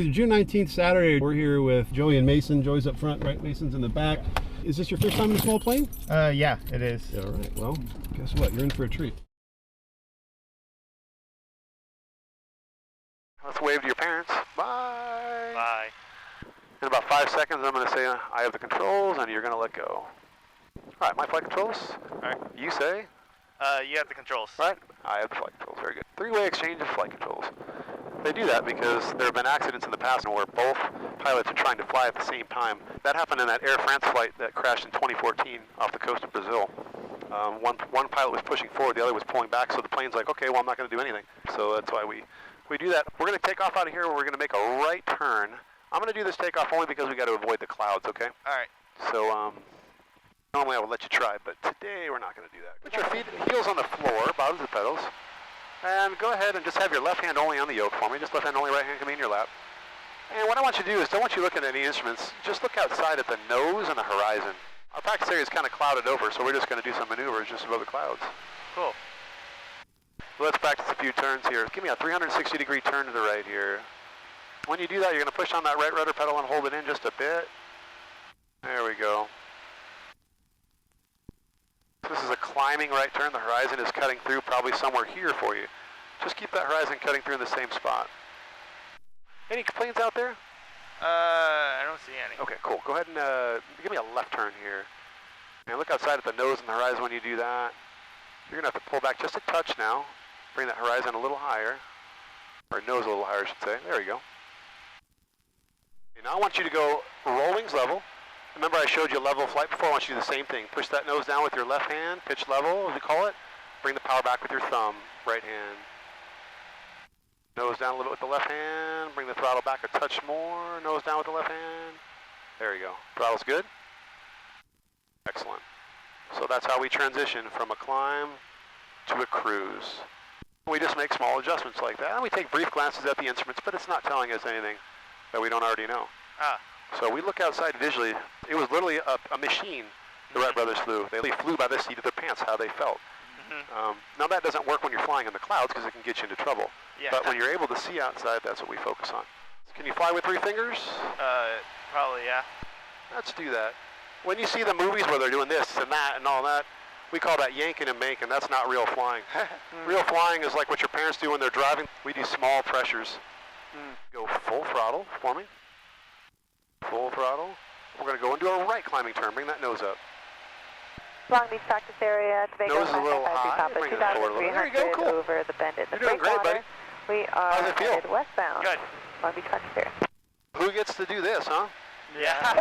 June 19th, Saturday, we're here with Joey and Mason. Joey's up front, right? Mason's in the back. Is this your first time in a small plane? Yeah, it is. Yeah, all right. Well, guess what? You're in for a treat. Let's wave to your parents. Bye. Bye. In about 5 seconds, I'm going to say, I have the controls, and you're going to let go. All right, my flight controls. All right. You say? You have the controls. Right. I have the flight controls. Very good. Three-way exchange of flight controls. They do that because there have been accidents in the past where both pilots are trying to fly at the same time. That happened in that Air France flight that crashed in 2014 off the coast of Brazil. One pilot was pushing forward, the other was pulling back, so the plane's like, okay, well, I'm not going to do anything. So that's why we do that. We're going to take off out of here, we're going to make a right turn. I'm going to do this takeoff only because we got to avoid the clouds, okay? All right. So, normally I would let you try, but today we're not going to do that. Put your heels on the floor, bottoms of the pedals, and go ahead and just have your left hand only on the yoke for me. Just left hand only, right hand coming in your lap. And what I want you to do is, don't want you looking at any instruments, just look outside at the nose and the horizon. Our practice area is kind of clouded over, so we're just going to do some maneuvers just above the clouds. Cool. So let's practice a few turns here. Give me a 360-degree turn to the right here. When you do that, you're going to push on that right rudder pedal and hold it in just a bit. There we go. This is a climbing right turn. The horizon is cutting through probably somewhere here for you. Just keep that horizon cutting through in the same spot. Any planes out there? I don't see any. Okay, cool. Go ahead and give me a left turn here. And look outside at the nose and the horizon when you do that. You're going to have to pull back just a touch now. Bring that horizon a little higher. Or nose a little higher, I should say. There you go. Okay, now I want you to go roll wings level. Remember I showed you level flight before? I want you to do the same thing. Push that nose down with your left hand, pitch level, as we call it. Bring the power back with your thumb, right hand. Nose down a little bit with the left hand. Bring the throttle back a touch more. Nose down with the left hand. There you go. Throttle's good? Excellent. So that's how we transition from a climb to a cruise. We just make small adjustments like that. And we take brief glances at the instruments, but it's not telling us anything that we don't already know. Ah. So we look outside visually. It was literally a machine the Wright brothers flew. They flew by the seat of their pants, how they felt. Now that doesn't work when you're flying in the clouds because it can get you into trouble. Yeah. But when you're able to see outside, that's what we focus on. Can you fly with 3 fingers? Probably, yeah. Let's do that. When you see the movies where they're doing this and that and all that, we call that yanking and making. That's not real flying. Real flying is like what your parents do when they're driving. We do small pressures. Go full throttle for me. Full throttle. We're going to go into a right climbing turn. Bring that nose up. Long Beach practice area, Tobago. Nose is a little high. Bring it forward a little. There you go, cool. Over the bend in the You're doing great, buddy. We are How's it feel? headed westbound. Good. Long Beach practice area. Who gets to do this, huh? Yeah.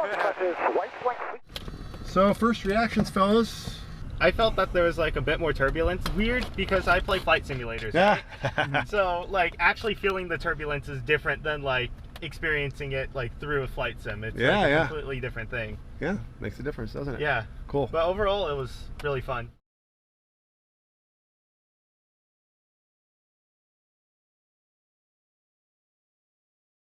So, first reactions, fellas. I felt that there was like a bit more turbulence. Weird because I play flight simulators. Yeah. Right? So like actually feeling the turbulence is different than like experiencing it like through a flight sim. It's like a completely different thing. Yeah, makes a difference, doesn't it? Yeah. Cool. But overall it was really fun.